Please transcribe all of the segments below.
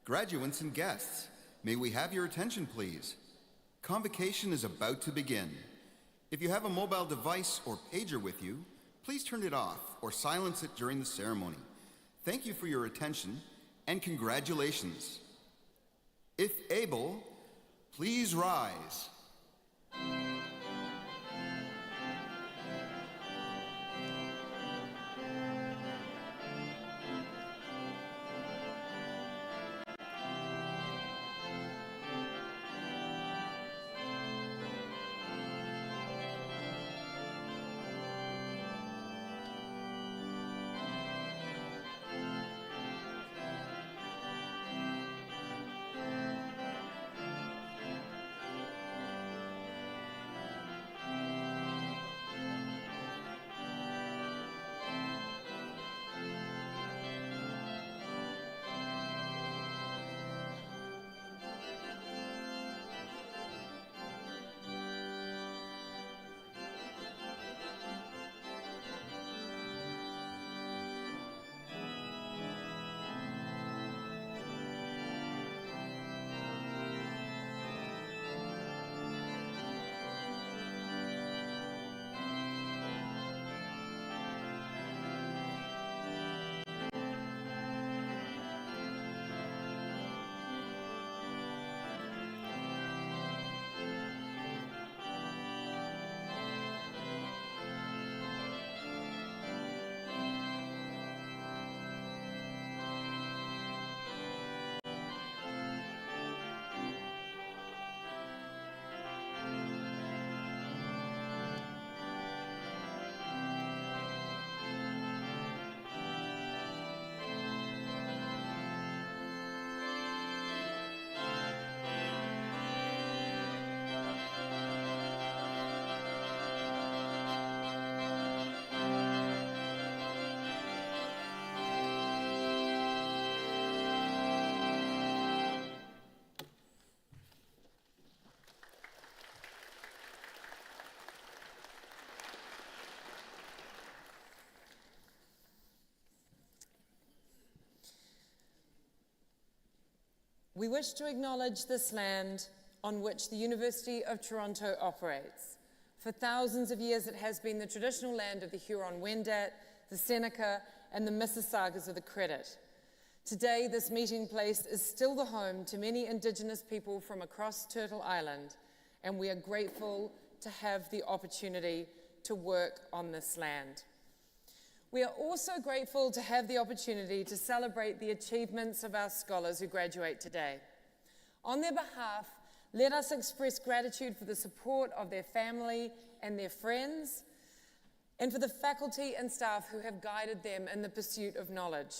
Graduates and guests, may we have your attention, please? Convocation is about to begin. If you have a mobile device or pager with you, please turn it off or silence it during the ceremony. Thank you for your attention and congratulations. If able, please rise. We wish to acknowledge this land on which the University of Toronto operates. For thousands of years, it has been the traditional land of the Huron-Wendat, the Seneca, and the Mississaugas of the Credit. Today, this meeting place is still the home to many Indigenous people from across Turtle Island, and we are grateful to have the opportunity to work on this land. We are also grateful to have the opportunity to celebrate the achievements of our scholars who graduate today. On their behalf, let us express gratitude for the support of their family and their friends, and for the faculty and staff who have guided them in the pursuit of knowledge.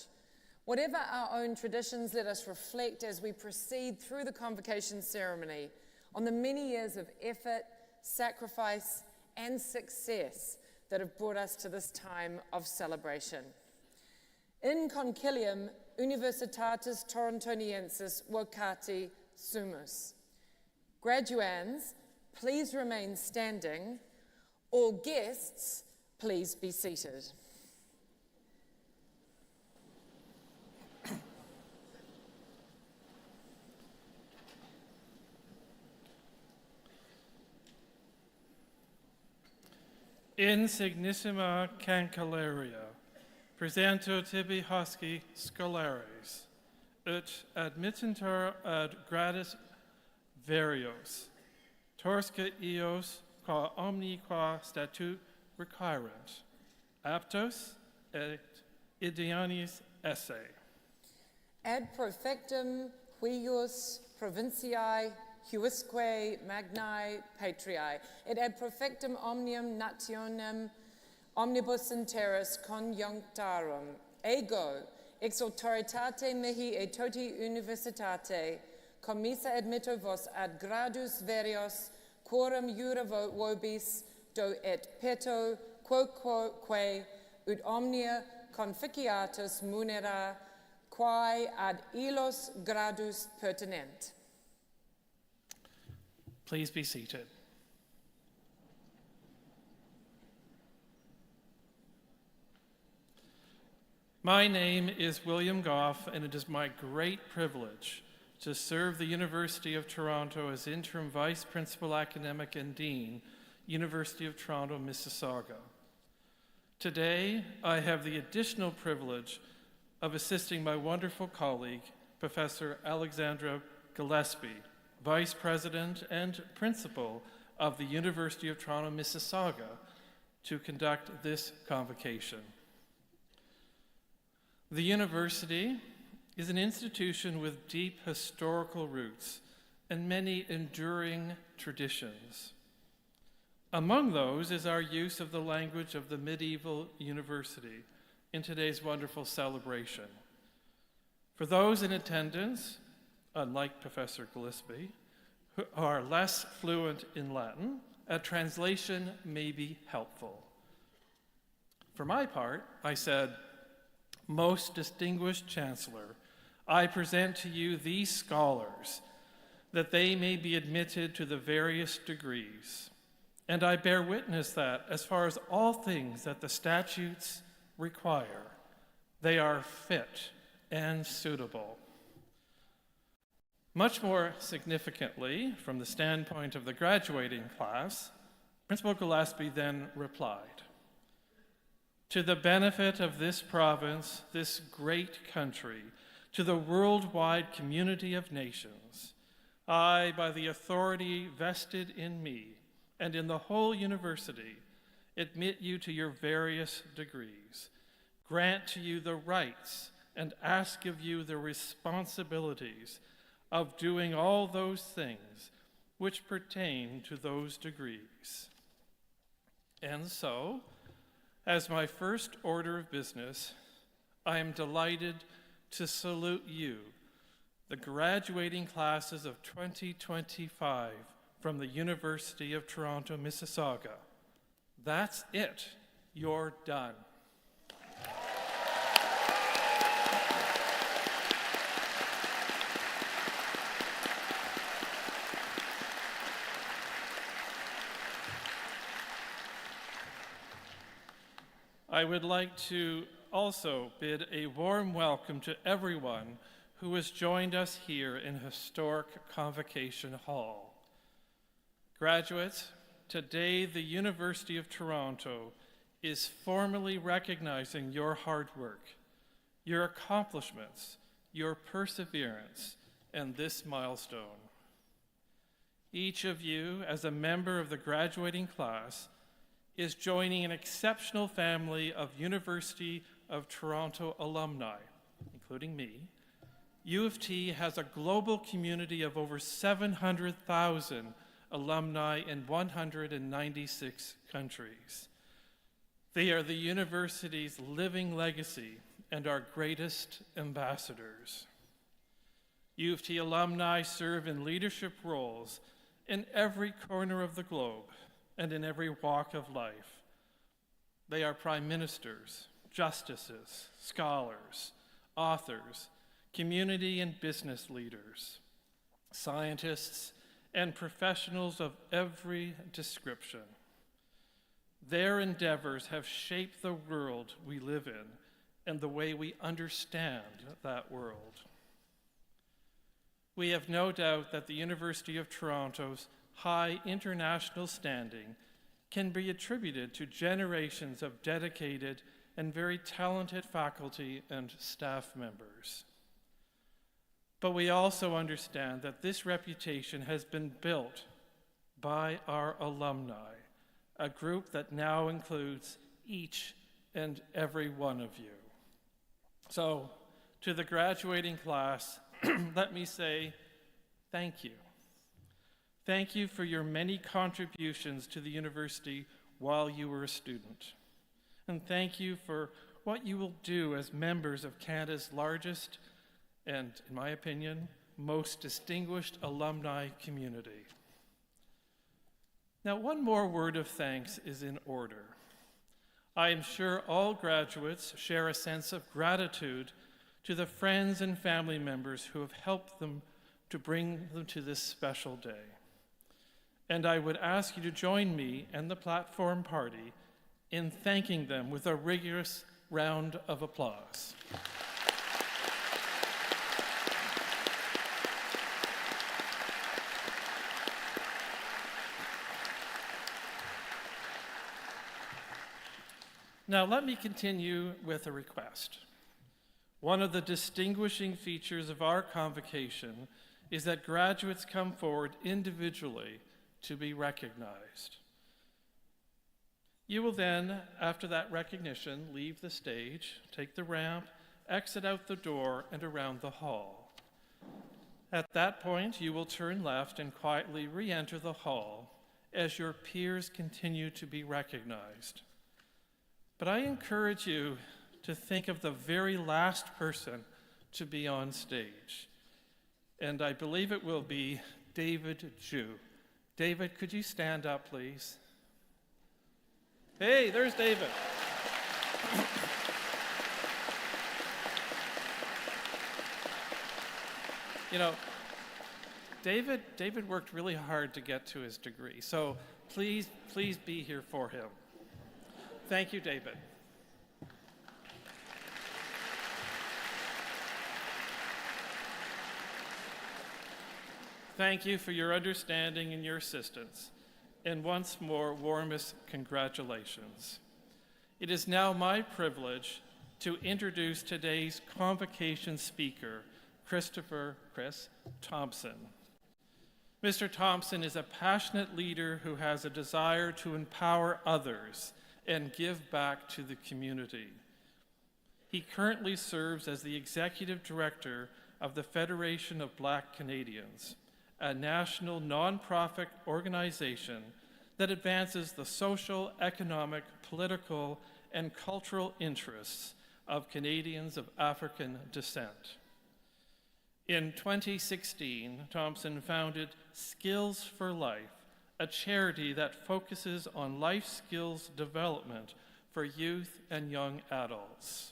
Whatever our own traditions, let us reflect as we proceed through the convocation ceremony on the many years of effort, sacrifice, and success that have brought us to this time of celebration. In concilium Universitatis Torontoniensis vocati sumus. Graduands, please remain standing. All guests, please be seated. Insignissima cancelaria, presento tibi hosci scholares, ut admittentur ad gradus varios, torsca eos qua omni qua statut requirent, aptos et ideanis esse. Ad profectum huius provinciae huisque magnae patriae, et ad profectum omnium nationem omnibus interis conjunctarum, ego, ex autoritate mihi et toti universitate, commissa admitto vos ad gradus varios, quorum jura vobis, do et peto, quoque, ut omnia conficiatus munera, quae ad illos gradus pertinent. Please be seated. My name is William Goff, and it is my great privilege to serve the University of Toronto as Interim Vice Principal Academic and Dean, University of Toronto, Mississauga. Today, I have the additional privilege of assisting my wonderful colleague, Professor Alexandra Gillespie, Vice President and Principal of the University of Toronto, Mississauga, to conduct this convocation. The university is an institution with deep historical roots and many enduring traditions. Among those is our use of the language of the medieval university in today's wonderful celebration. For those in attendance, unlike Professor Gillespie, who are less fluent in Latin, a translation may be helpful. For my part, I said, "Most distinguished Chancellor, I present to you these scholars, that they may be admitted to the various degrees. And I bear witness that, as far as all things that the statutes require, they are fit and suitable." Much more significantly, from the standpoint of the graduating class, Principal Gillespie then replied, "To the benefit of this province, this great country, to the worldwide community of nations, I, by the authority vested in me and in the whole university, admit you to your various degrees, grant to you the rights, and ask of you the responsibilities of doing all those things which pertain to those degrees. And so, as my first order of business, I am delighted to salute you, the graduating classes of 2025 from the University of Toronto, Mississauga. That's it. You're done. I would like to also bid a warm welcome to everyone who has joined us here in historic Convocation Hall. Graduates, today the University of Toronto is formally recognizing your hard work, your accomplishments, your perseverance, and this milestone. Each of you, as a member of the graduating class, is joining an exceptional family of University of Toronto alumni, including me. U of T has a global community of over 700,000 alumni in 196 countries. They are the university's living legacy and our greatest ambassadors. U of T alumni serve in leadership roles in every corner of the globe and in every walk of life. They are prime ministers, justices, scholars, authors, community and business leaders, scientists, and professionals of every description. Their endeavors have shaped the world we live in and the way we understand that world. We have no doubt that the University of Toronto's high international standing can be attributed to generations of dedicated and very talented faculty and staff members. But we also understand that this reputation has been built by our alumni, a group that now includes each and every one of you. So, to the graduating class, let me say thank you. Thank you for your many contributions to the university while you were a student. And thank you for what you will do as members of Canada's largest and, in my opinion, most distinguished alumni community. Now, one more word of thanks is in order. I am sure all graduates share a sense of gratitude to the friends and family members who have helped them to bring them to this special day. And I would ask you to join me and the platform party in thanking them with a rigorous round of applause. Now, let me continue with a request. One of the distinguishing features of our convocation is that graduates come forward individually to be recognized. You will then, after that recognition, leave the stage, take the ramp, exit out the door, and around the hall. At that point, you will turn left and quietly re-enter the hall as your peers continue to be recognized. But I encourage you to think of the very last person to be on stage. And I believe it will be David Jew. David, could you stand up, please? Hey, there's David. You know, David worked really hard to get to his degree, so please be here for him. Thank you, David. Thank you for your understanding and your assistance. And once more, warmest congratulations. It is now my privilege to introduce today's convocation speaker, Chris Thompson. Mr. Thompson is a passionate leader who has a desire to empower others and give back to the community. He currently serves as the Executive Director of the Federation of Black Canadians, a national nonprofit organization that advances the social, economic, political, and cultural interests of Canadians of African descent. In 2016, Thompson founded Skills for Life, a charity that focuses on life skills development for youth and young adults.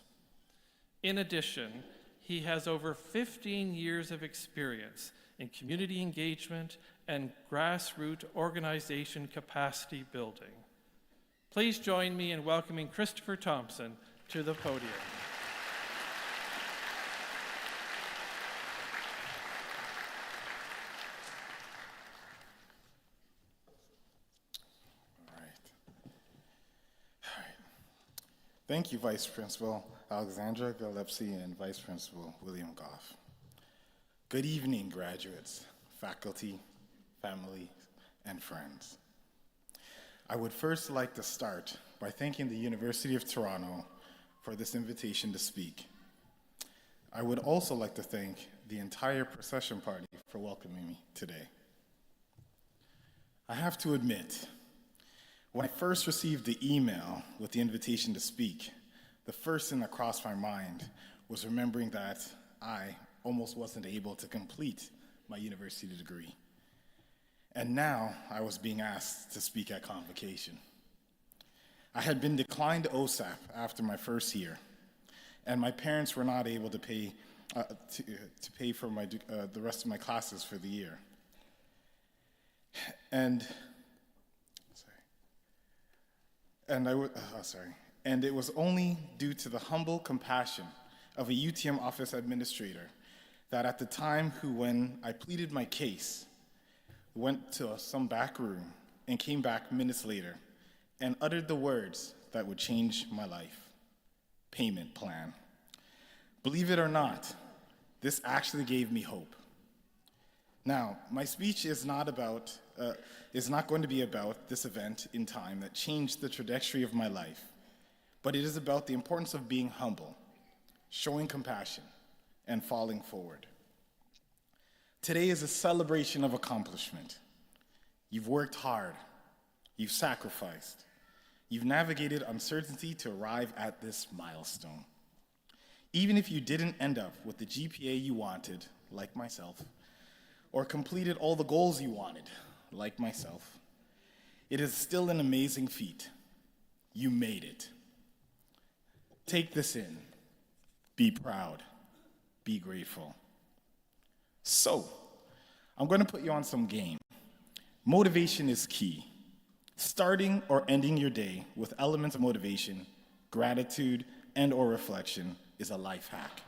In addition, he has over 15 years of experience in community engagement and grassroots organization capacity building. Please join me in welcoming Christopher Thompson to the podium. All right. Thank you, Vice Principal Alexandra Gillespie and Vice Principal William Goff. Good evening, graduates, faculty, family, and friends. I would first like to start by thanking the University of Toronto for this invitation to speak. I would also like to thank the entire procession party for welcoming me today. I have to admit, when I first received the email with the invitation to speak, the first thing that crossed my mind was remembering that I almost wasn't able to complete my university degree. And now I was being asked to speak at Convocation. I had been declined OSAP after my first year, and my parents were not able to pay for the rest of my classes for the year. And it was only due to the humble compassion of a UTM office administrator that at the time when I pleaded my case, went to some back room and came back minutes later and uttered the words that would change my life: payment plan. Believe it or not, this actually gave me hope. Now, my speech is not going to be about this event in time that changed the trajectory of my life, but it is about the importance of being humble, showing compassion, and falling forward. Today is a celebration of accomplishment. You've worked hard, you've sacrificed, you've navigated uncertainty to arrive at this milestone. Even if you didn't end up with the GPA you wanted, like myself, or completed all the goals you wanted, like myself, it is still an amazing feat. You made it. Take this in. Be proud. Be grateful. So, I'm going to put you on some game. Motivation is key. Starting or ending your day with elements of motivation, gratitude, and or reflection is a life hack.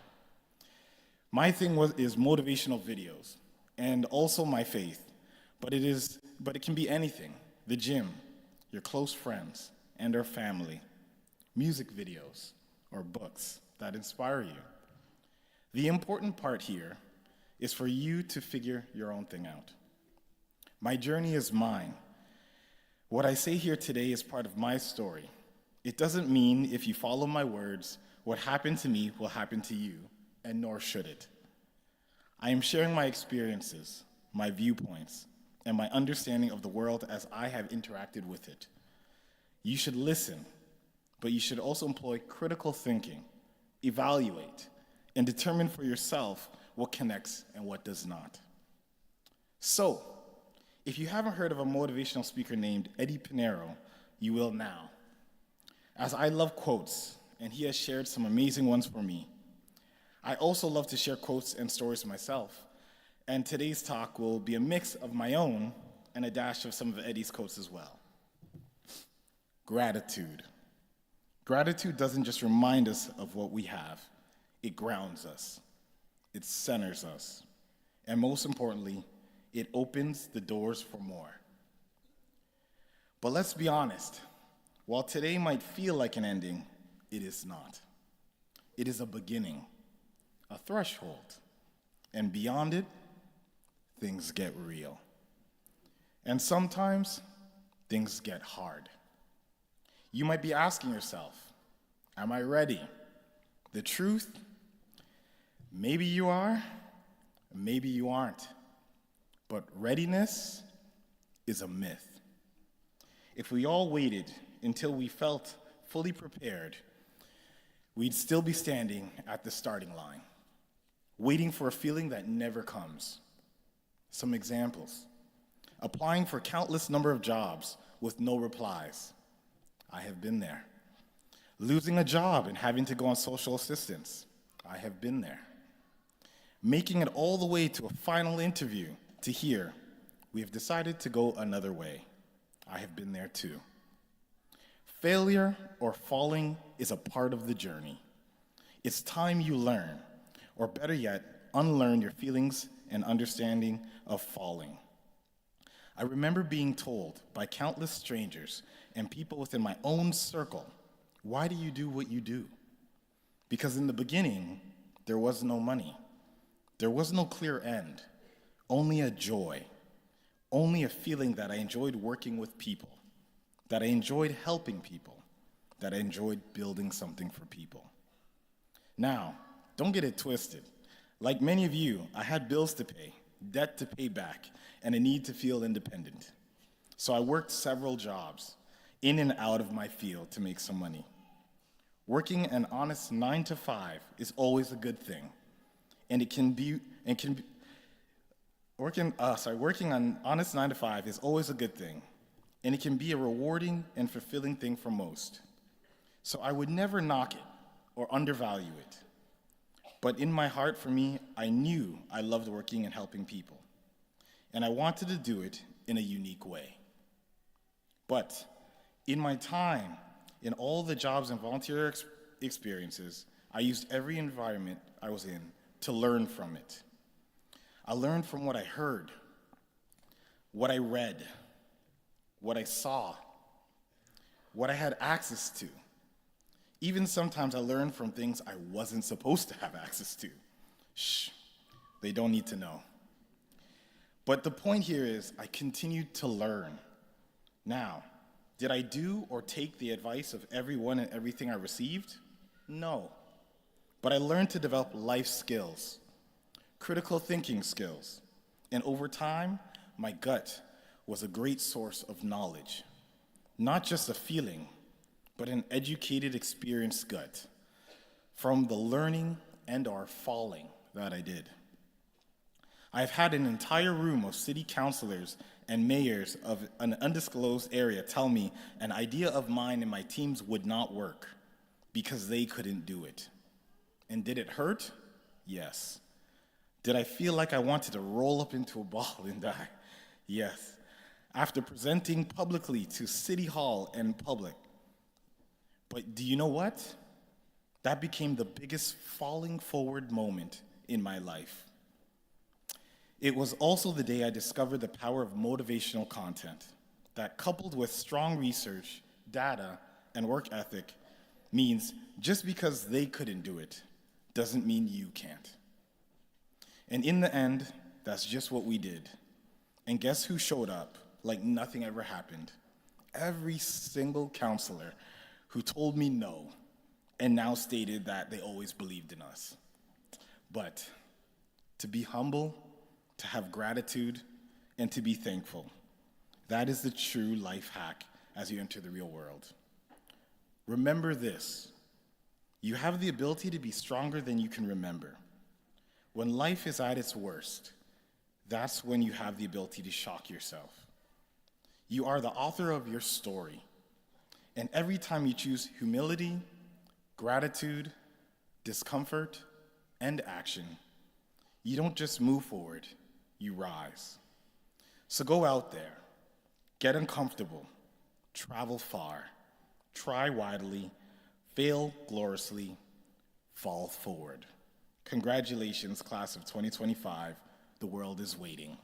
My thing is motivational videos, and also my faith, but it can be anything: the gym, your close friends and or family, music videos, or books that inspire you. The important part here is for you to figure your own thing out. My journey is mine. What I say here today is part of my story. It doesn't mean if you follow my words, what happened to me will happen to you, and nor should it. I am sharing my experiences, my viewpoints, and my understanding of the world as I have interacted with it. You should listen, but you should also employ critical thinking, evaluate, and determine for yourself what connects and what does not. So, if you haven't heard of a motivational speaker named Eddie Pinero, you will now. As I love quotes, and he has shared some amazing ones for me, I also love to share quotes and stories myself, and today's talk will be a mix of my own and a dash of some of Eddie's quotes as well. Gratitude. Gratitude doesn't just remind us of what we have, it grounds us, it centers us, and most importantly, it opens the doors for more. But let's be honest, while today might feel like an ending, it is not. It is a beginning, a threshold, and beyond it, things get real. And sometimes, things get hard. You might be asking yourself, am I ready? The truth? Maybe you are, maybe you aren't. But readiness is a myth. If we all waited until we felt fully prepared, we'd still be standing at the starting line, waiting for a feeling that never comes. Some examples: applying for countless number of jobs with no replies. I have been there. Losing a job and having to go on social assistance. I have been there. Making it all the way to a final interview to hear, we have decided to go another way. I have been there too. Failure or falling is a part of the journey. It's time you learn, or better yet, unlearn your feelings and understanding of falling. I remember being told by countless strangers and people within my own circle, why do you do what you do? Because in the beginning, there was no money. There was no clear end, only a joy, only a feeling that I enjoyed working with people, that I enjoyed helping people, that I enjoyed building something for people. Now, don't get it twisted. Like many of you, I had bills to pay, debt to pay back, and a need to feel independent. So I worked several jobs, in and out of my field, to make some money. Working an honest 9 to 5 is always a good thing, working an honest 9 to 5 is always a good thing, and it can be a rewarding and fulfilling thing for most. So I would never knock it or undervalue it. But in my heart, for me, I knew I loved working and helping people, and I wanted to do it in a unique way. But in my time, in all the jobs and volunteer experiences, I used every environment I was in to learn from it. I learned from what I heard, what I read, what I saw, what I had access to. Even sometimes I learned from things I wasn't supposed to have access to. Shh, they don't need to know. But the point here is I continued to learn. Now, did I do or take the advice of everyone and everything I received? No. But I learned to develop life skills, critical thinking skills, and over time, my gut was a great source of knowledge. Not just a feeling, but an educated, experienced gut from the learning and or falling that I did. I've had an entire room of city councilors and mayors of an undisclosed area tell me an idea of mine and my team's would not work because they couldn't do it. And did it hurt? Yes. Did I feel like I wanted to roll up into a ball and die? Yes. After presenting publicly to City Hall and public. But do you know what? That became the biggest falling forward moment in my life. It was also the day I discovered the power of motivational content that, coupled with strong research, data, and work ethic, means just because they couldn't do it doesn't mean you can't. And in the end, that's just what we did. And guess who showed up like nothing ever happened? Every single counselor who told me no and now stated that they always believed in us. But to be humble, to have gratitude, and to be thankful, that is the true life hack as you enter the real world. Remember this: you have the ability to be stronger than you can remember. When life is at its worst, that's when you have the ability to shock yourself. You are the author of your story. And every time you choose humility, gratitude, discomfort, and action, you don't just move forward, you rise. So go out there, get uncomfortable, travel far, try widely, fail gloriously, fall forward. Congratulations, class of 2025. The world is waiting.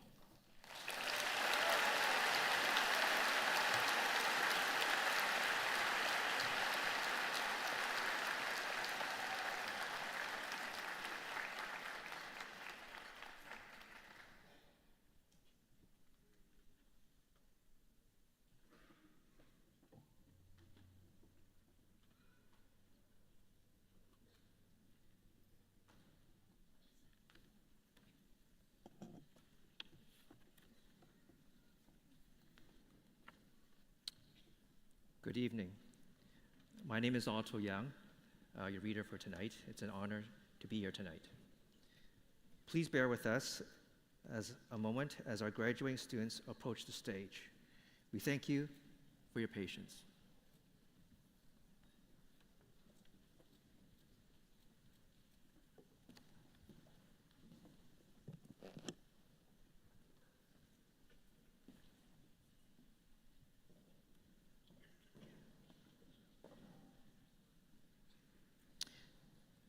Good evening. My name is Otto Yang, your reader for tonight. It's an honor to be here tonight. Please bear with us as a moment as our graduating students approach the stage. We thank you for your patience.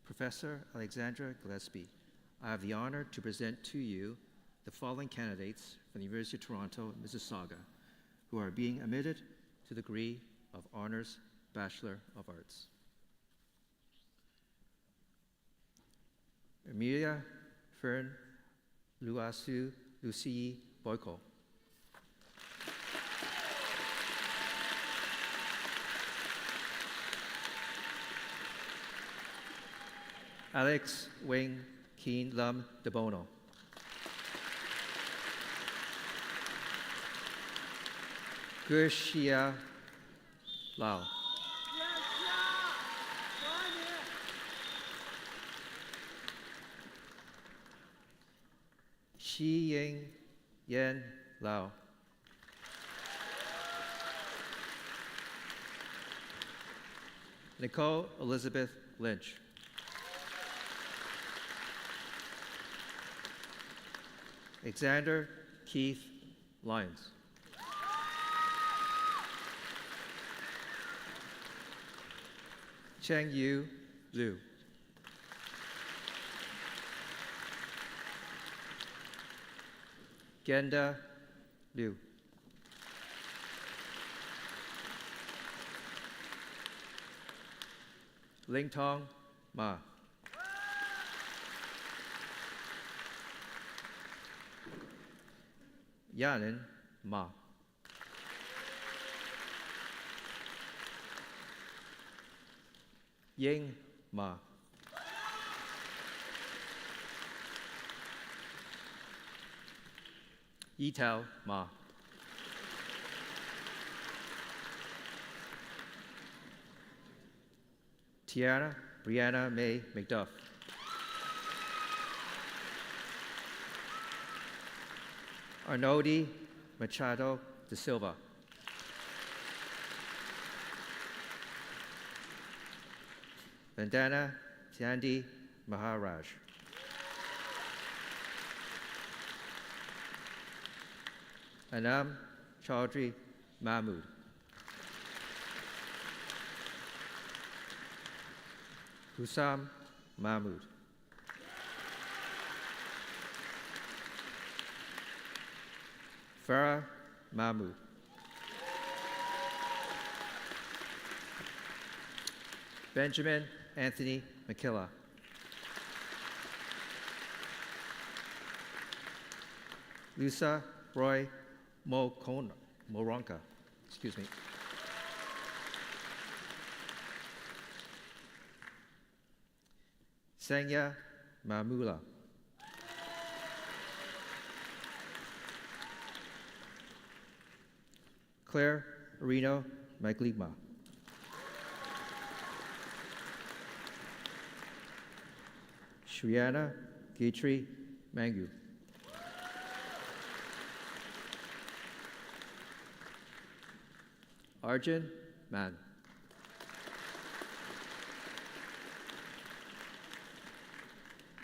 Professor Alexandra Gillespie, I have the honor to present to you the following candidates from the University of Toronto, Mississauga, who are being admitted to the degree of Honors Bachelor of Arts. Amelia Fern Lua-Z Lucie Boyko. Alex Wing Keen Lam De Bono. Gershia Lau. Shi Ying Yen Lau. Nicole Elizabeth Lynch. Alexander Keith Lyons. Cheng Yu Liu. Genda Liu. Ling Tong Ma. Yanin Ma. Ying Ma. Yitao Ma. Tiana Brianna May McDuff. Arnoldi Machado de Silva. Vandana Tandy Maharaj. Anam Chaudhry Mahmood. Husam Mahmood. Farah Mahmood. Benjamin Anthony McKilla. Lusa Roy Moronka. Excuse me. Sanya Mamula. Claire Reno Magligma. Shriana Gayatri Mangu. Arjun Man.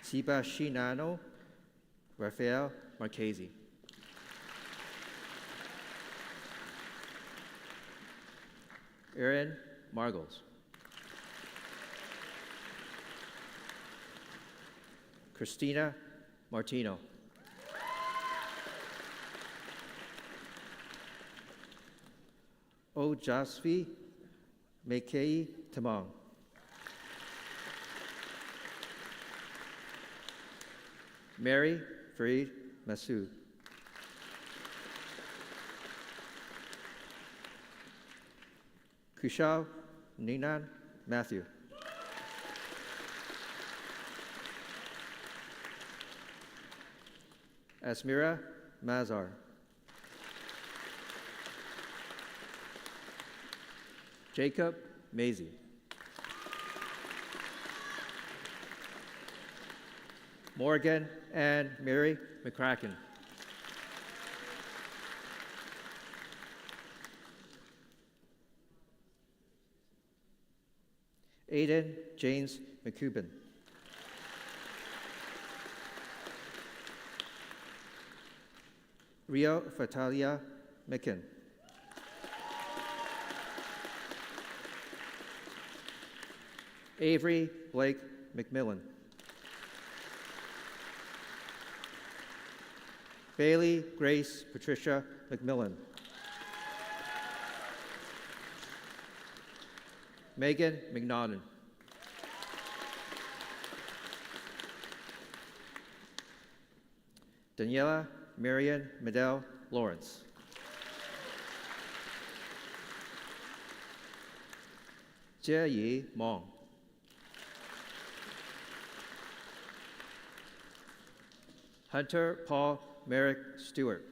Siba Shinano Rafael Marchesi. Erin Margles. Christina Martino. Ojasvi Mekei Tamang. Mary Farid Masood. Kushal Ninan Matthew. Asmira Mazar. Jacob Maisie. Morgan and Mary McCracken. Aiden James McCubbin. Rio Fatalia Micken. Avery Blake McMillan. Bailey Grace Patricia McMillan. Megan McNaughton. Daniela Marian Medell Lawrence. Jie Yi Mong. Hunter Paul Merrick Stewart.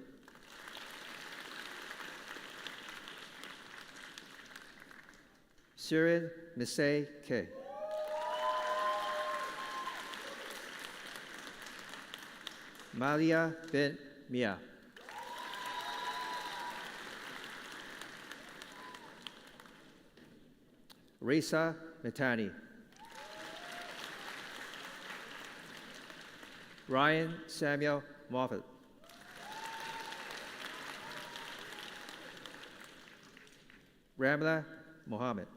Syrian Misay K. Malia bint Mia. Risa Mitani. Ryan Samuel Moffat. Ramla Mohammed.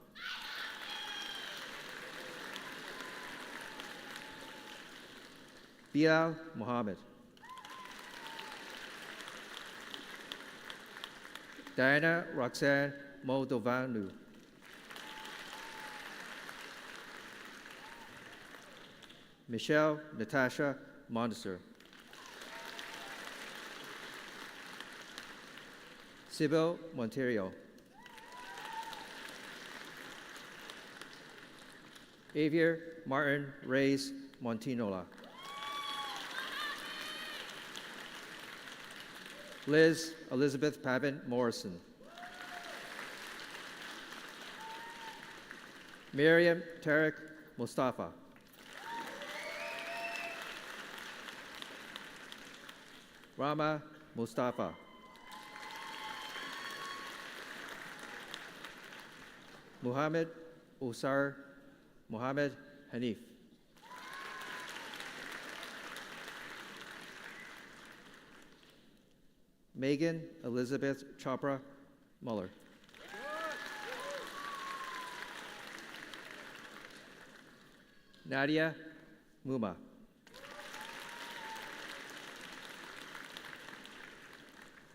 Bilal Mohammed. Diana Roxanne Moldovanu. Michelle Natasha Mondeser. Sybil Monterio. Xavier Martin Reyes Montinola. Liz Elizabeth Pavin Morrison. Miriam Tarek Mustafa. Rama Mustafa. Muhammad Usar Muhammad Hanif. Megan Elizabeth Chopra Muller. Nadia Muma.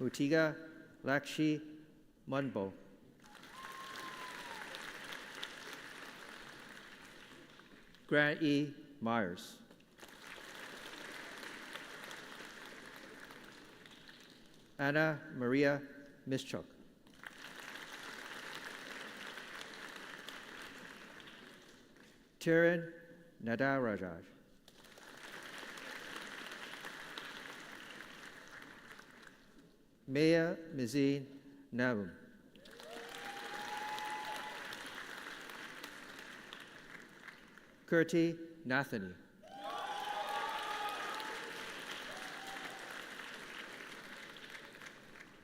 Mutiga Lakshi Munbo. Grant E. Myers. Anna Maria Mischuk. Tiran Nadarajaj. Maya Mizine Navum. Kurti Nathani.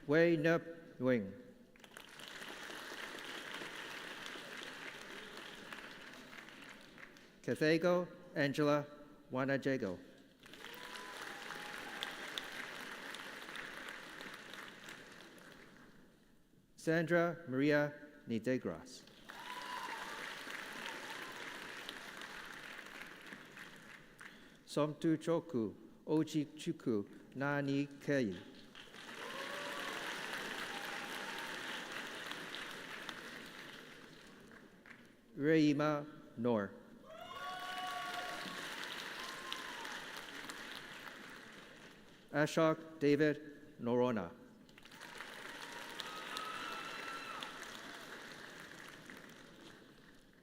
Wei Nup Wing. Kathego Angela Wanajego. Sandra Maria Nidegras. Somtu Choku Oji Chuku Nani Kei. Reima Nor. Ashok David Norona.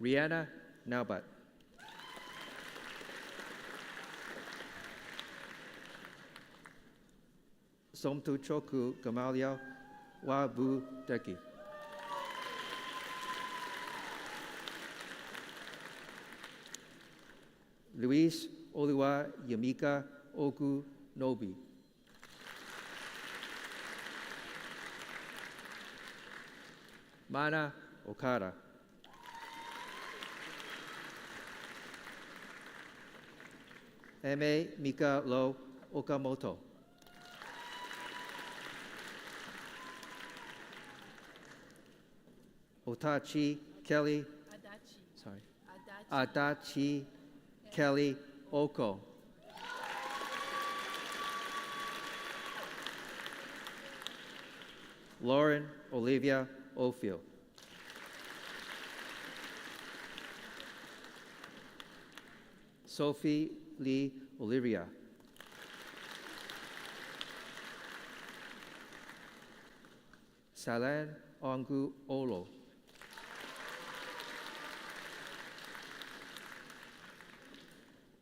Rihanna Naubat. Somtu Choku Gamalia Wabu Deki. Luis Oliwa Yamika Ogu Nobi. Mana Okada. M.A. Mika Lo Okamoto. Otachi Kelly. Adachi Kelly Oko. Lauren Olivia Ophil. Sophie Lee Olivia. Salan Ongu Olo.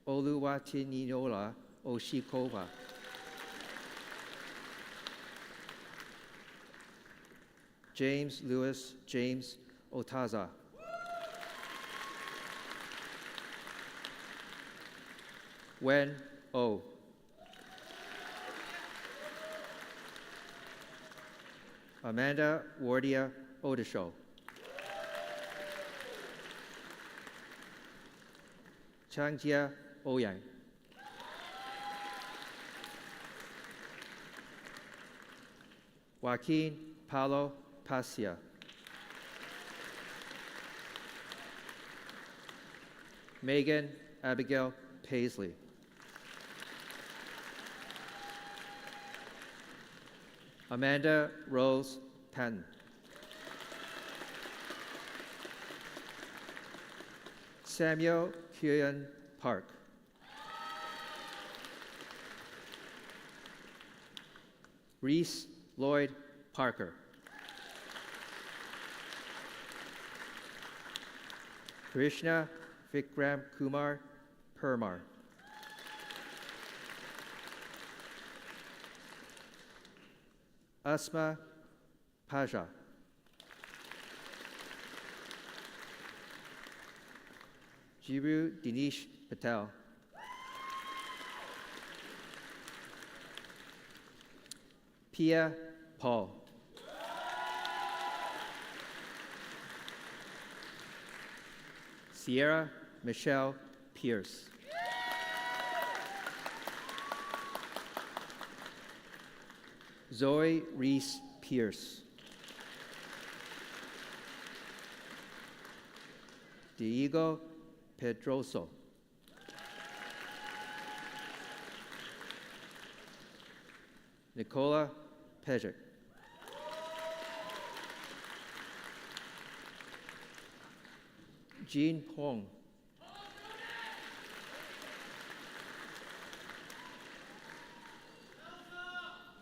Oluwatininola Oshikova. James Lewis James Otaza. Wen O. Amanda Wardia Odisho. Changjia Oyang. Joaquin Paulo Pasia. Megan Abigail Paisley. Amanda Rose Patton. Samuel Kieran Park. Reese Lloyd Parker. Krishna Vikram Kumar Permar. Asma Paja. Jiru Dinesh Patel. Pia Paul. Sierra Michelle Pierce. Zoe Reese Pierce. Diego Pedroso. Nicola Pejic. Jean Pong.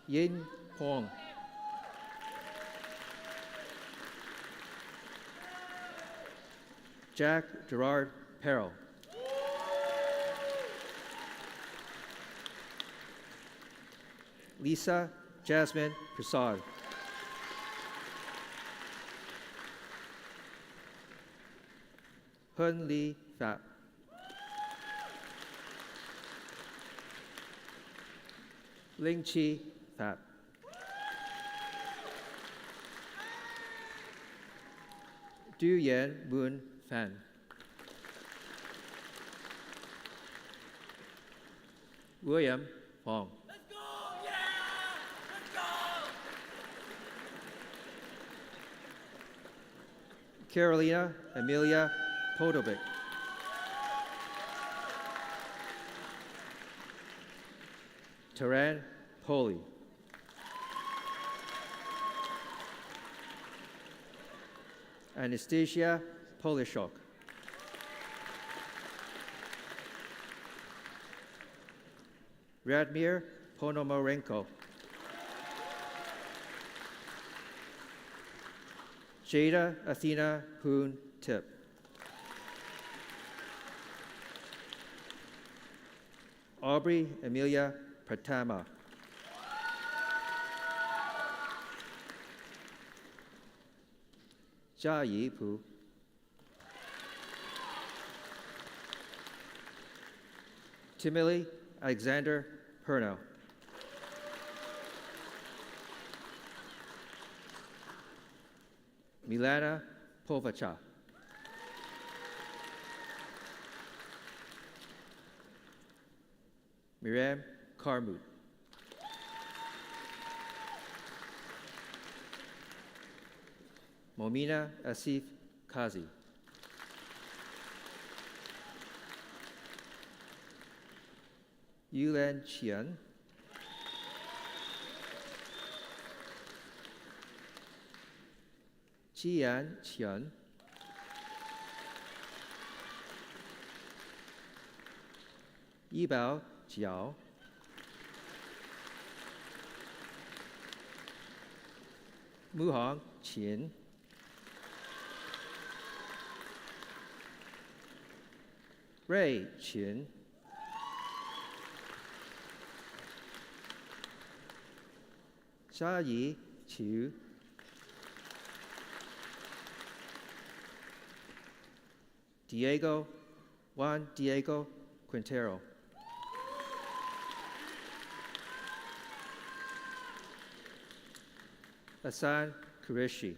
Yin Pong. Jack Gerard Perrell. Lisa Jasmine Prasad. Hun Lee Fat. Ling Chi Fat. Du Yan Moon Fan. William Fong. Carolina Amelia Podobic. Taran Poli. Anastasia Polishok. Radmir Ponomarenko. Jada Athena Poon Tip. Aubrey Amelia Pratama. Jia Yi Pu. Timothy Alexander Perno. Milana Povacha. Miriam Karmut. Momina Asif Kazi. Yulan Qian. Jian Qian. Yibao Jiao. Muhang Qin. Ray Qin. Yi Qiu. Juan Diego Quintero. Hassan Qureshi.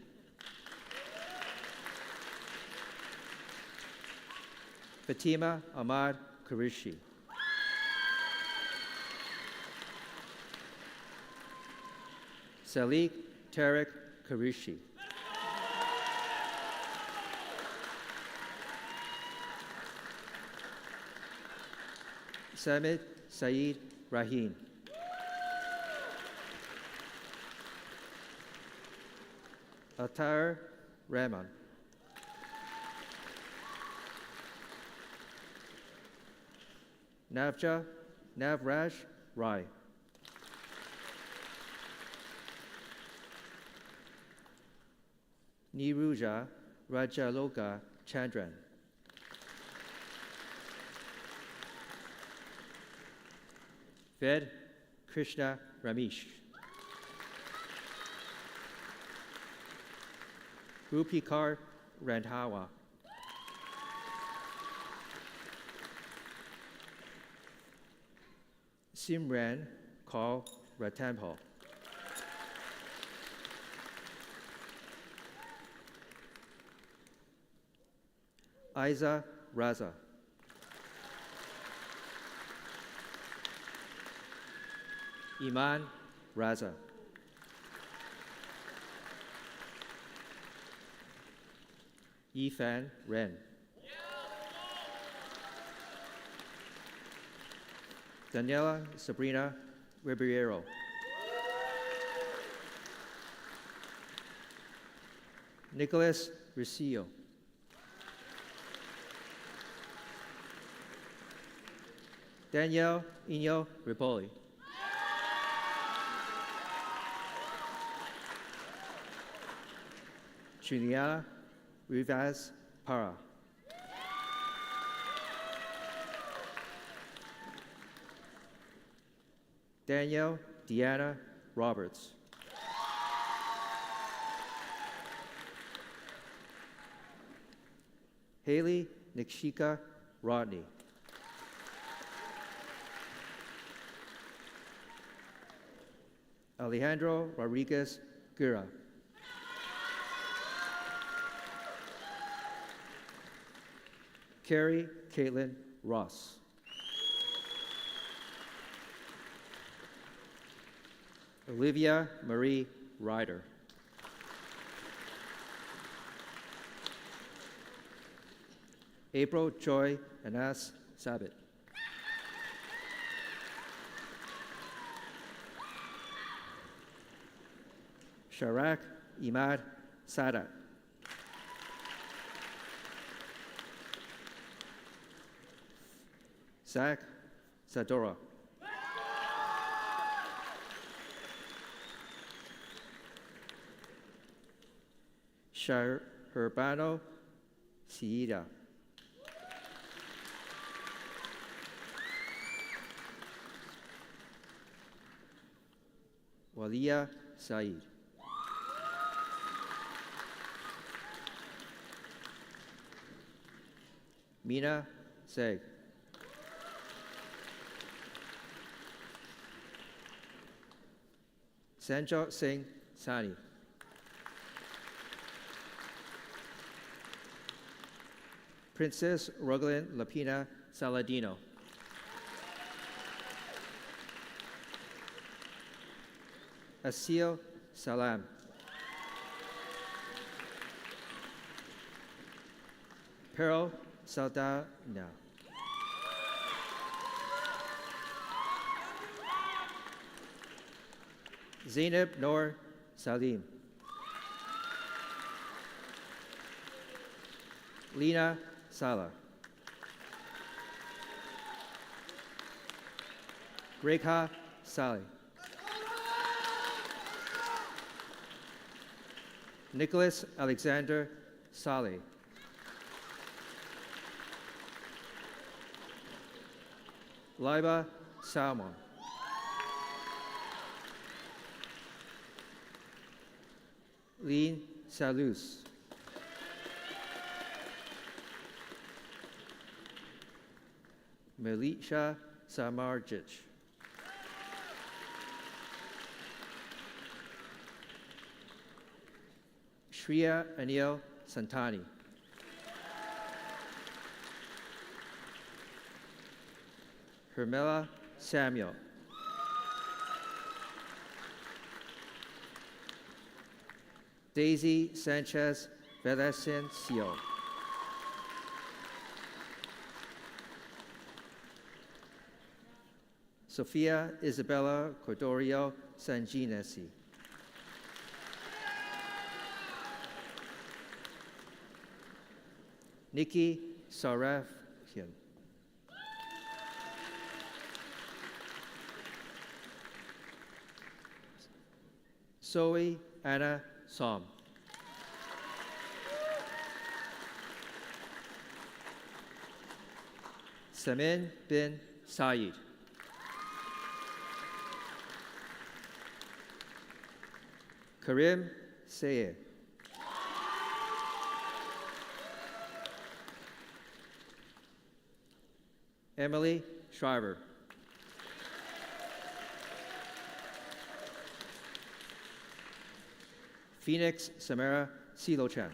Fatima Ahmad Qureshi. Salik Tarek Qureshi. Samit Saeed Rahim. Attar Rahman. Navraj Rai. Niruja Rajaloka Chandran. Ved Krishna Ramesh. Rupikar Randhawa. Simran Kaur Ratanpal. Aiza Raza. Iman Raza. Yifan Ren. Daniela Sabrina Ribeiro. Nicholas Ricio. Danielle Inyo Ripoli. Juliana Rivas Para. Danielle Deanna Roberts. Haley Nikshika Rodney. Alejandro Rodriguez Guerra. Carrie Caitlin Ross. Olivia Marie Ryder. April Joy Anas Sabit. Sharak Imad Sadat. Zach Zadora. Herbano Siida. Walia Said. Mina Zeg. Sanjot Singh Sani. Princess Rogalyn Lapina Saladino. Asil Salam. Pearl Saldana. Zainab Noor Salim. Lina Sala. Rekha Saleh. Nicholas Alexander Saleh. Laiba Salmon. Lin Salus. Melisha Samarjic. Shriya Anil Santani. Hermela Samuel. Daisy Sanchez Villasencio. Sofia Isabella Cordorio Sanginesi. Nikki Sarafian. Zoe Anna Som. Samin bin Saeed. Karim Sayed. Emily Shriver. Phoenix Samara Silochan.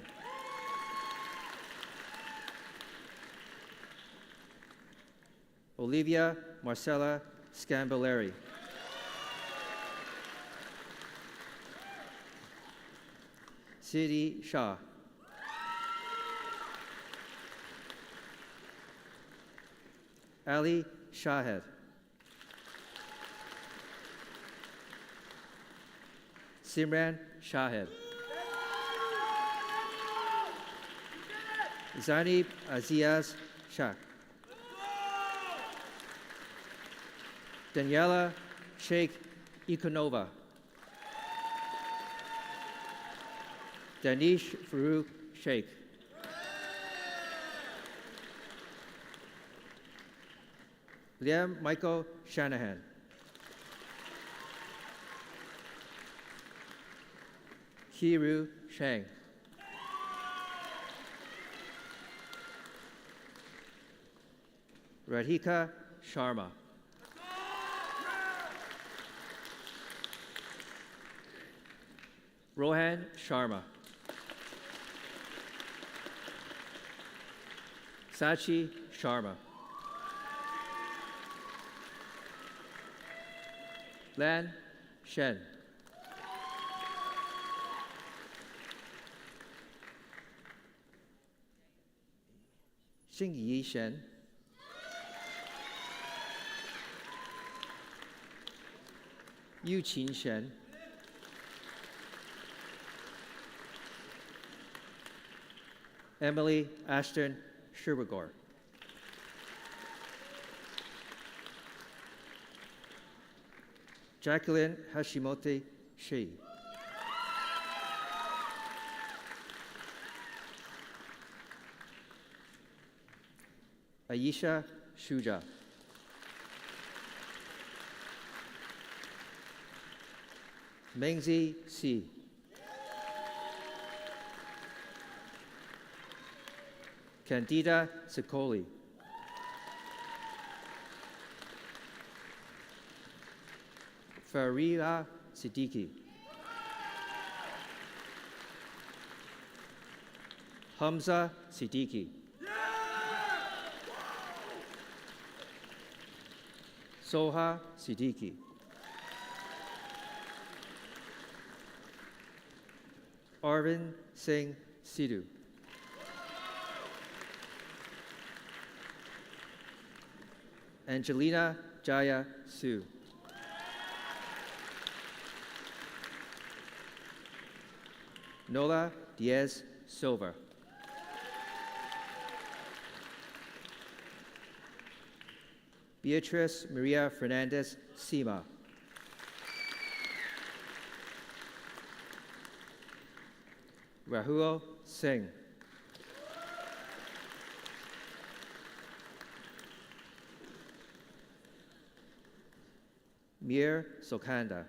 Olivia Marcella Scambilleri. Sidi Shah. Ali Shahed. Simran Shahed. Zanib Aziaz Shak. Daniela Sheikh Ikonova. Danish Farouk Sheikh. Liam Michael Shanahan. Hiru Shang. Radhika Sharma. Rohan Sharma. Sachi Sharma. Lan Shen. Xingyi Shen. Yu Qin Shen. Emily Ashton Sherbagor. Jacqueline Hashimoto Shi. Aisha Shuja. Mengzi Si. Candida Sikoli. Faria Siddiqui. Hamza Siddiqui. Soha Siddiqui. Arvind Singh Sidhu. Angelina Jaya Su. Nola Diaz Silva. Beatrice Maria Fernandez Sima. Rahul Singh. Mir Sokanda.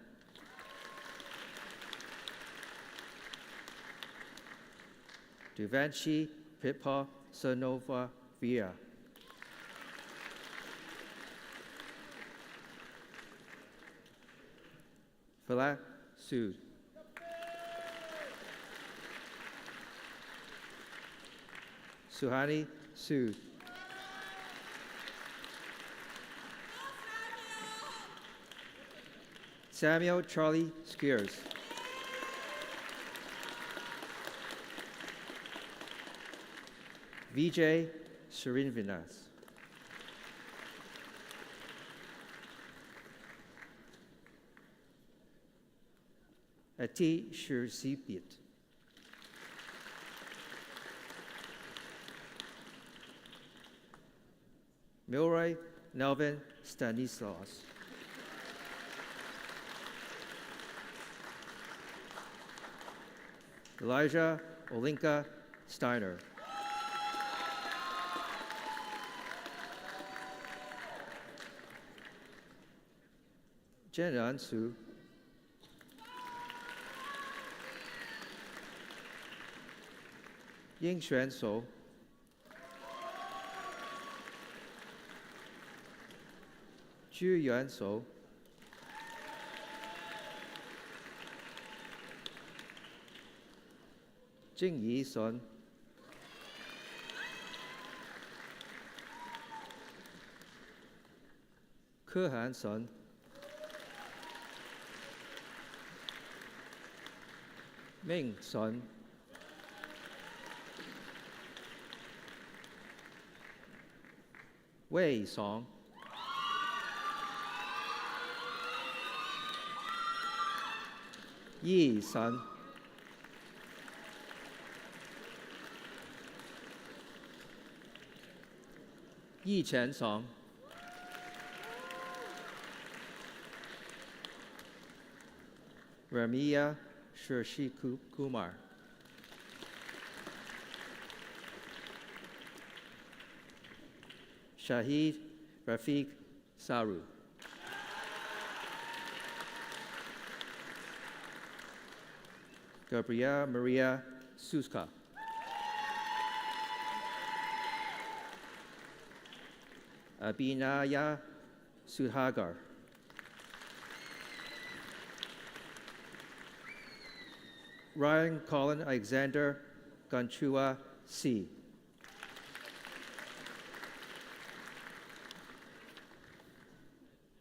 Duvanshi Pipa Sonova Via. Fala Sud. Suhani Sud. Samuel Charlie Spears. Vijay Srinivas. Ati Shirsipit. Milroy Nelvin Stanislas. Elijah Olinka Steiner. Jen Su. Ying Xuan So. Zhu Yuan So. Jing Yi Sun. Ke Han Sun. Ming Sun. Wei Song. Yi Sun. Yi Chen Song, Ramia Shashi Kumar, Shahid Rafiq Saru, Gabriela Maria Suska, Abhinaya Sudhagar, Ryan Colin Alexander Ganchua C.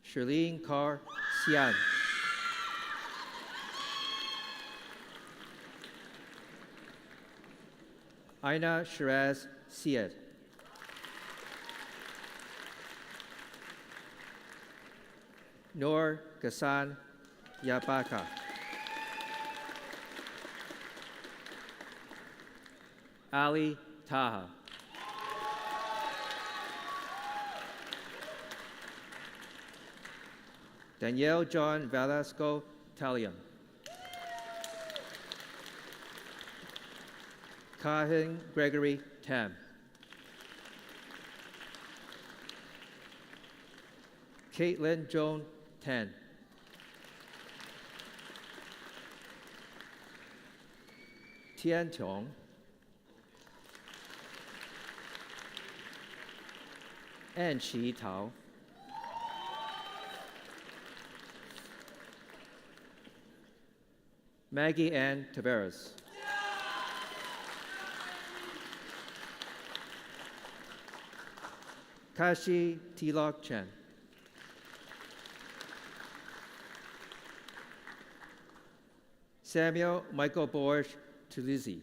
Shirlene Carr Sian. Aina Shiraz Syed. Noor Ghassan Yabaka. Ali Taha. Danielle John Velasco Talion. Kahin Gregory Tam. Caitlin Joan Tan. Tian Tiong. An Chi Tao. Maggie Ann Taveras. Kashi Tilok Chen. Samuel Michael Borges Tulisi.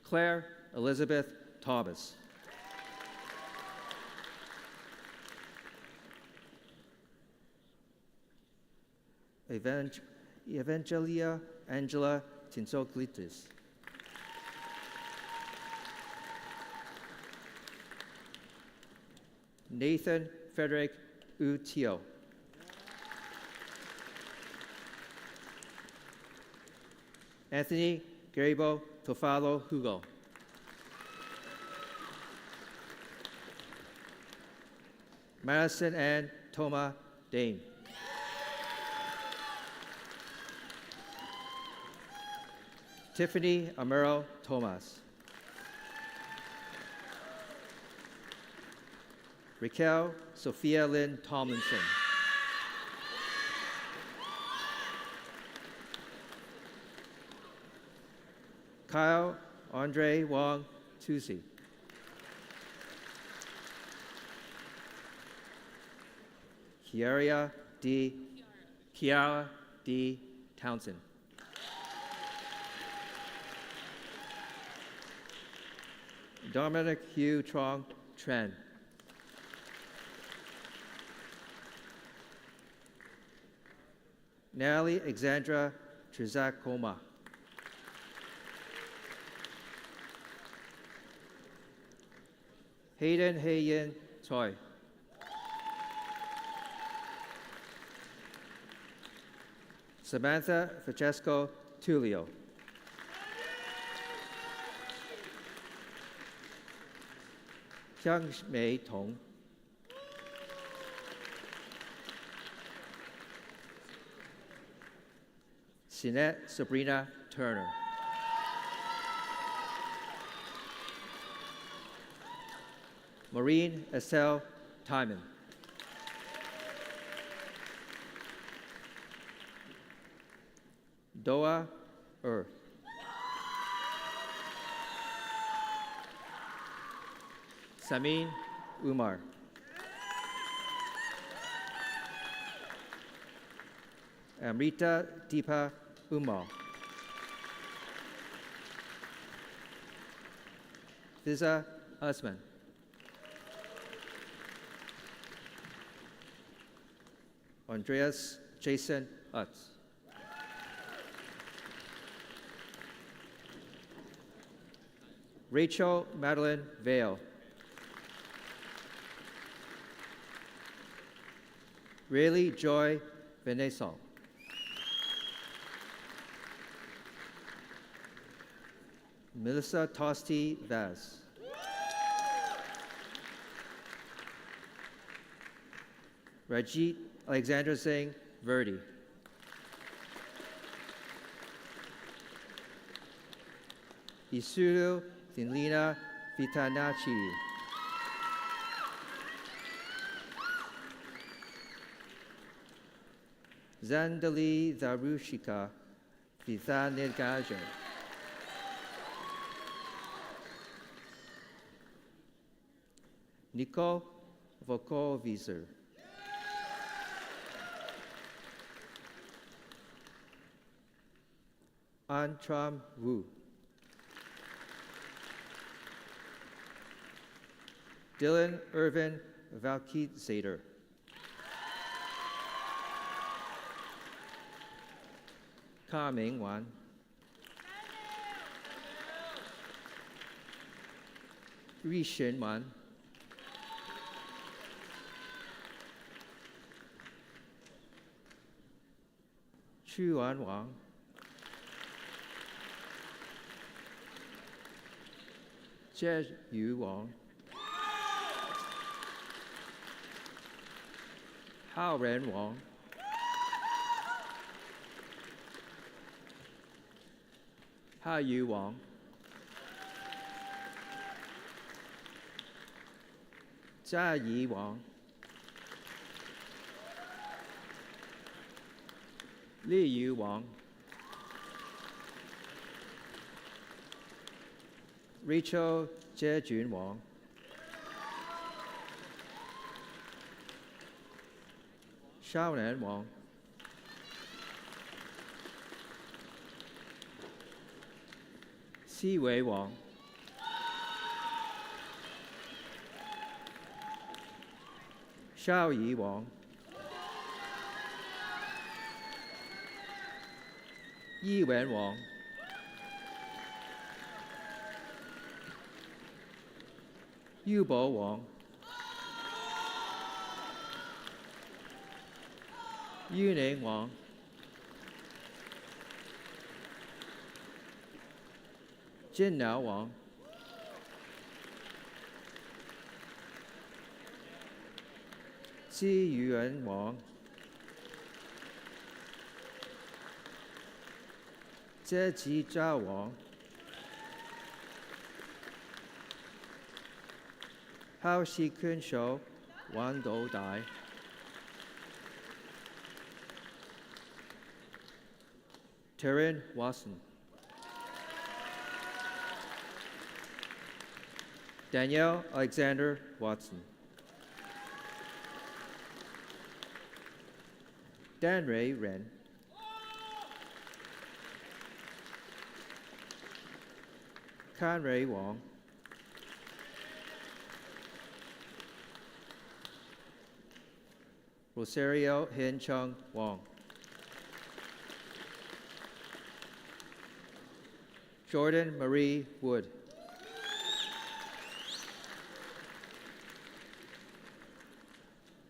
Claire Elizabeth Thomas. Evangelia Angela Tinsoglitis. Nathan Frederick Utio. Anthony Garibo Tofalo Hugo. Madison Ann Toma Dane. Tiffany Amaro Tomas. Raquel Sophia Lynn Tomlinson. Kyle Andre Wong Tusi. Kiara D. Townsend. Dominic Hugh Trong Tran. Natalie Alexandra Trizakoma. Hayden Hayen Choi. Samantha Francesco Tullio. Kyung Mei Tong. Sinette Sabrina Turner. Maureen Estelle Timon. Doa Samin Umar. Amrita Deepa Umal. Fiza Usman. Andreas Jason Utz. Rachel Madeline Vale. Rayleigh Joy Veneson. Melissa Tosti Vaz. Rajit Alexander Singh Verdi. Isuru Thinlina Vitanachi. Zandali Darushika Vithanirgaja. Nico Vokovizer. Antram Wu. Dylan Irvin Valkeet-Zader. Ka Ming Wan. Ri Shin Wan. Chu An Wang. Jie Yu Wang. Hao Ren Wang. Ha Yu Wang. Jia Yi Wang. Li Yu Wang. Rachel Jie-Jun Wang. Shaonan Wang. Si Wei Wang. Shao Yi Wang. Yi Wen Wang. Yu Bo Wang. Yu Ning Wang. Jin Nao Wang. Ji Yuan Wang. Jie Ji Zhao Wang. Hao Shi Kun Shou Wang Dou Dai. Taryn Watson. Danielle Alexander Watson. Dan Ray Ren. Kan Ray Wong. Rosario Hin Chung Wong. Jordan Marie Wood.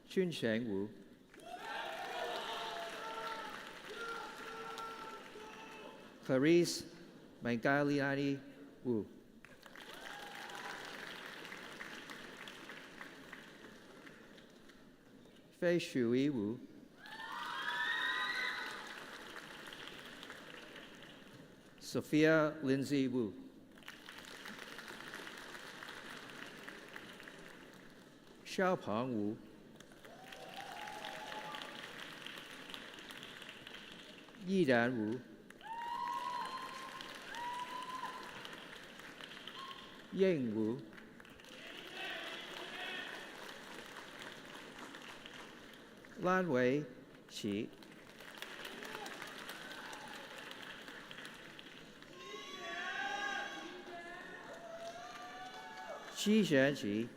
Chun Sheng Wu. Clarice Mangaliani Wu. Fei Shui Wu. Sophia Lindsay Wu. Xiaopeng Wu. Yidan Wu. Ying Wu. Lan Wei Qi. Xi Xuanqi.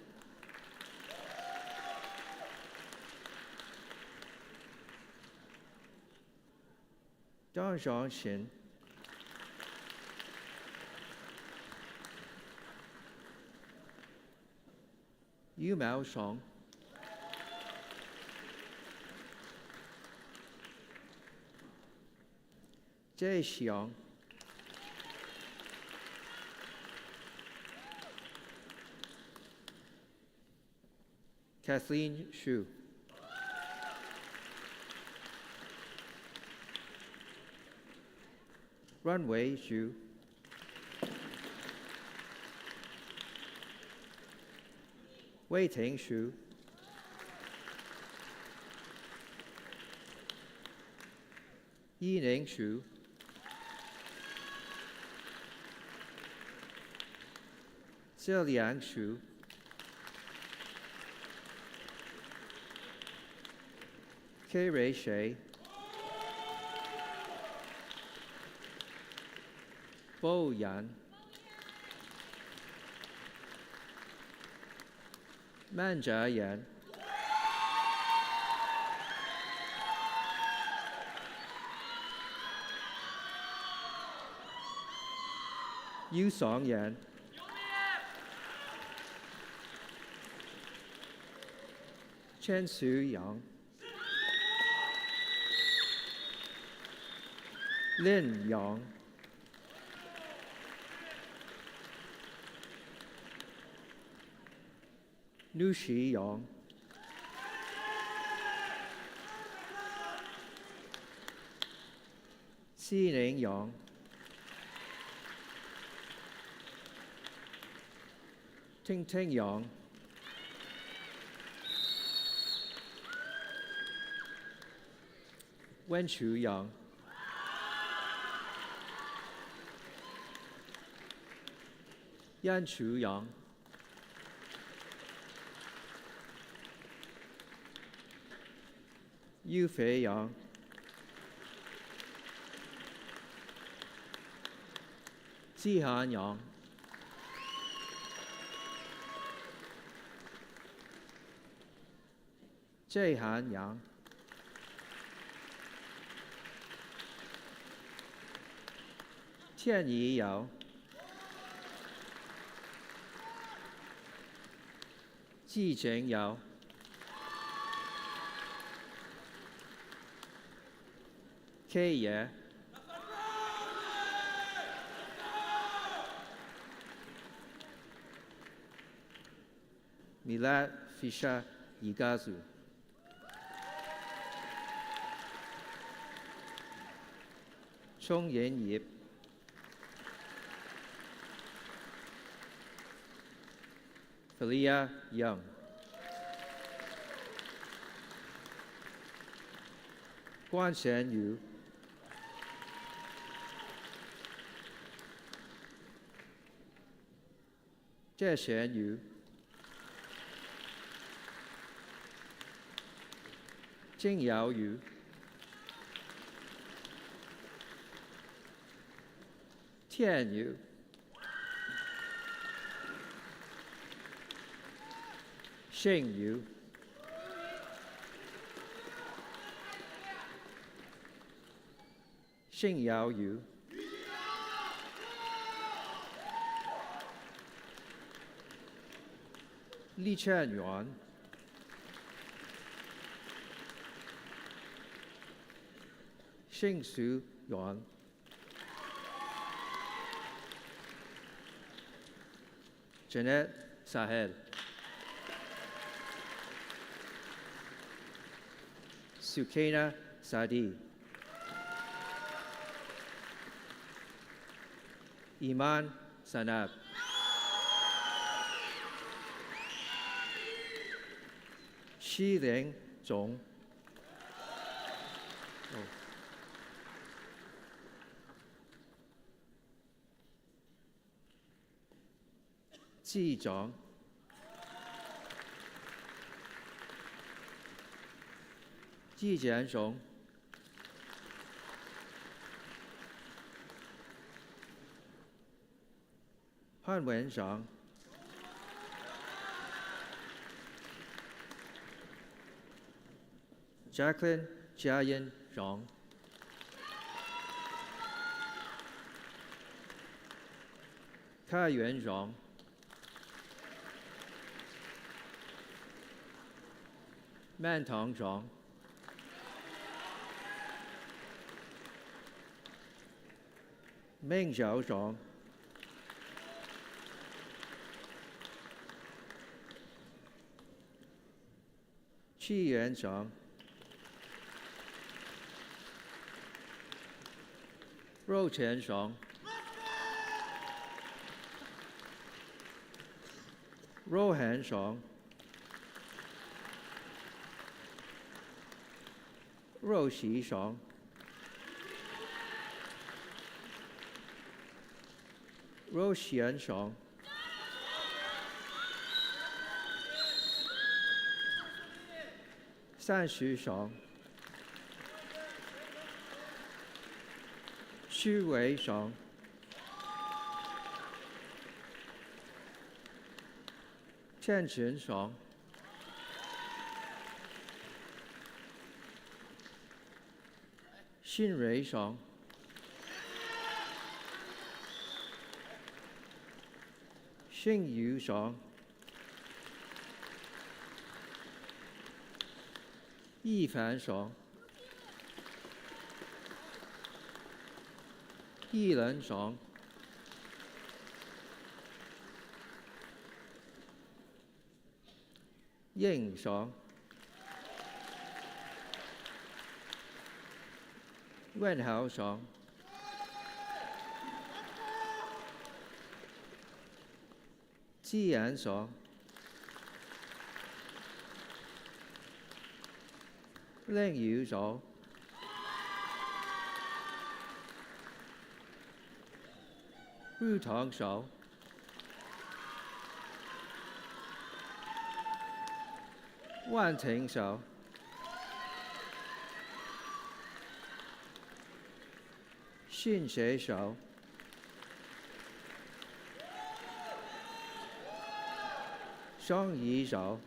Dong Zhongxin. 羽毛虫，这熊，Kathleen Shu. Runway Shu. Waiting Shu. Yining Shu. Ziliang Shu. Kei Shay. Bo Yan. Manja Yan. Yu Song Yan. Chen Su Yang. Lin Yang. Nu Shi Yang. Xi Ning Yang. Ting Ting Yang. Wen Chu Yang. Yan Chu Yang. Yu Fei Yang. Zihan Yang. Zhehan Yang. Tianyi Yao. Jizheng Yao. Kei Ye. Milad Fisha Yigazu. Chong Yan Yip. Felia Young. Guan Shen Yu. Jie Shen Yu. Jing Yao Yu. Tian Yu. Sheng Yu. Xing Yao Yu. Li Chen Yuan. Xing Su Yuan. Jeanette Sahel. Sukaina Sadi. Iman Sanab. Xi Ling Zhong. Ji Zhang. Ji Jianzhong. Han Wenzhang. Jacqueline Jiayan Zhang. Kai Yuan Zhang. 慢堂庄、明角庄、屈原庄、肉前庄、肉寒庄、肉席庄、肉咸庄、30庄、虚伪庄、天群庄、新蕊庄、新余庄、一凡庄、一人庄、应庄、问好庄、自然庄、另语庄、入堂庄、万庭庄、训学庄、双仪庄、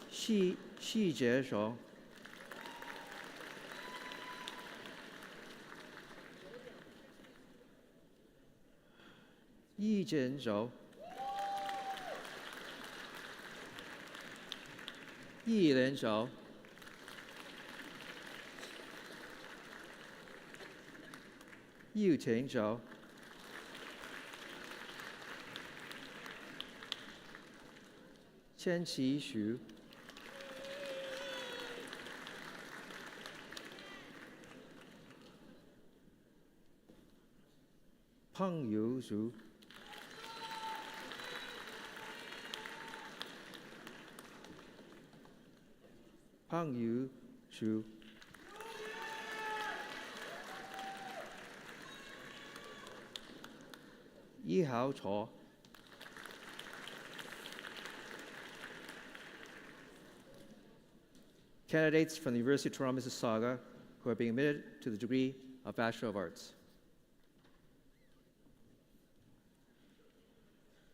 细节庄、意见庄、一人庄、右庭庄、千祈书、朋友书、朋友书、一号错。Candidates from the University of Toronto, Mississauga, who are being admitted to the degree of Bachelor of Arts.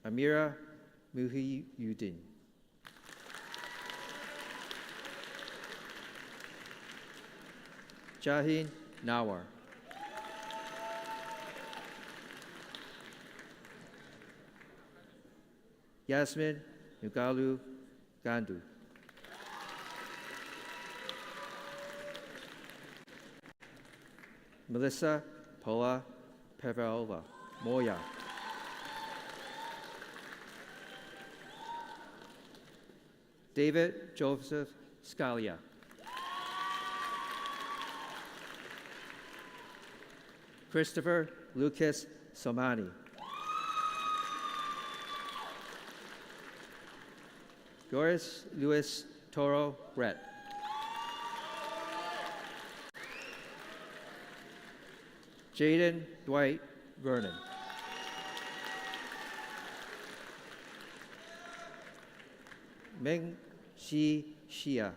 Amira Muhyiddin. Jahin Nawar. Yasmin Nugalu Gandu. Melissa Paula Pavelova Moya. David Joseph Scalia. Christopher Lucas Somani. Doris Luis Toro Brett. Jaden Dwight Vernon. Meng Shi Xia.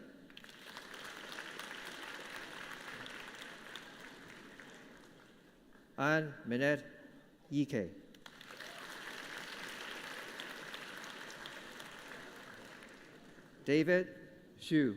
Anne Minette Yike. David Xu.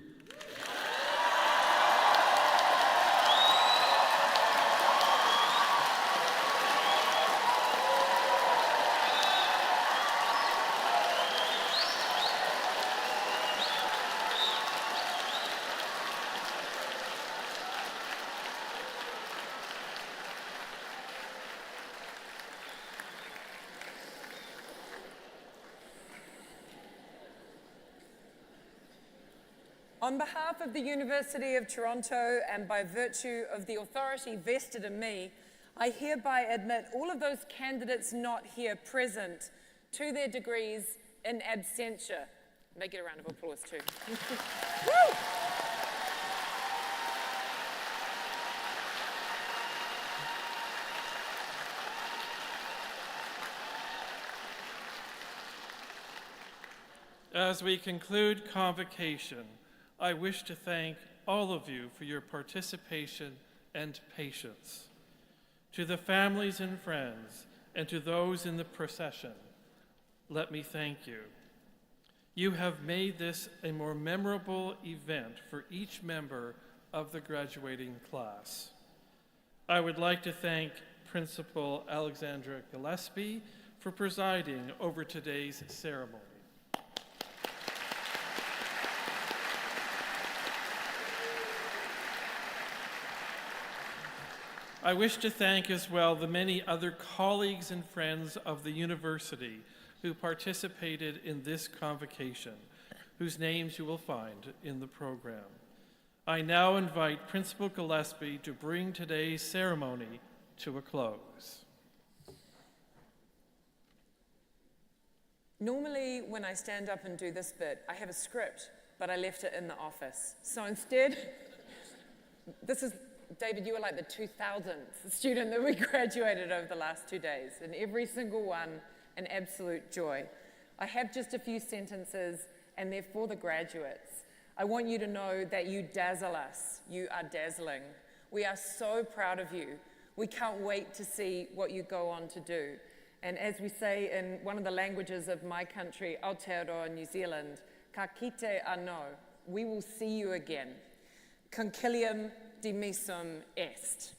On behalf of the University of Toronto and by virtue of the authority vested in me, I hereby admit all of those candidates not here present to their degrees in absentia. May get a round of applause too. Woo! As we conclude Convocation, I wish to thank all of you for your participation and patience. To the families and friends, and to those in the procession, let me thank you. You have made this a more memorable event for each member of the graduating class. I would like to thank Principal Alexandra Gillespie for presiding over today's ceremony. I wish to thank as well the many other colleagues and friends of the university who participated in this convocation, whose names you will find in the program. I now invite Principal Gillespie to bring today's ceremony to a close. Normally, when I stand up and do this bit, I have a script, but I left it in the office. So instead, David, you were like the 2000th student that we graduated over the last 2 days, and every single one an absolute joy. I have just a few sentences, and they're for the graduates. I want you to know that you dazzle us. You are dazzling. We are so proud of you. We can't wait to see what you go on to do. And as we say in one of the languages of my country, Aotearoa, New Zealand, ka kite anō, we will see you again. Concilium dimissum est.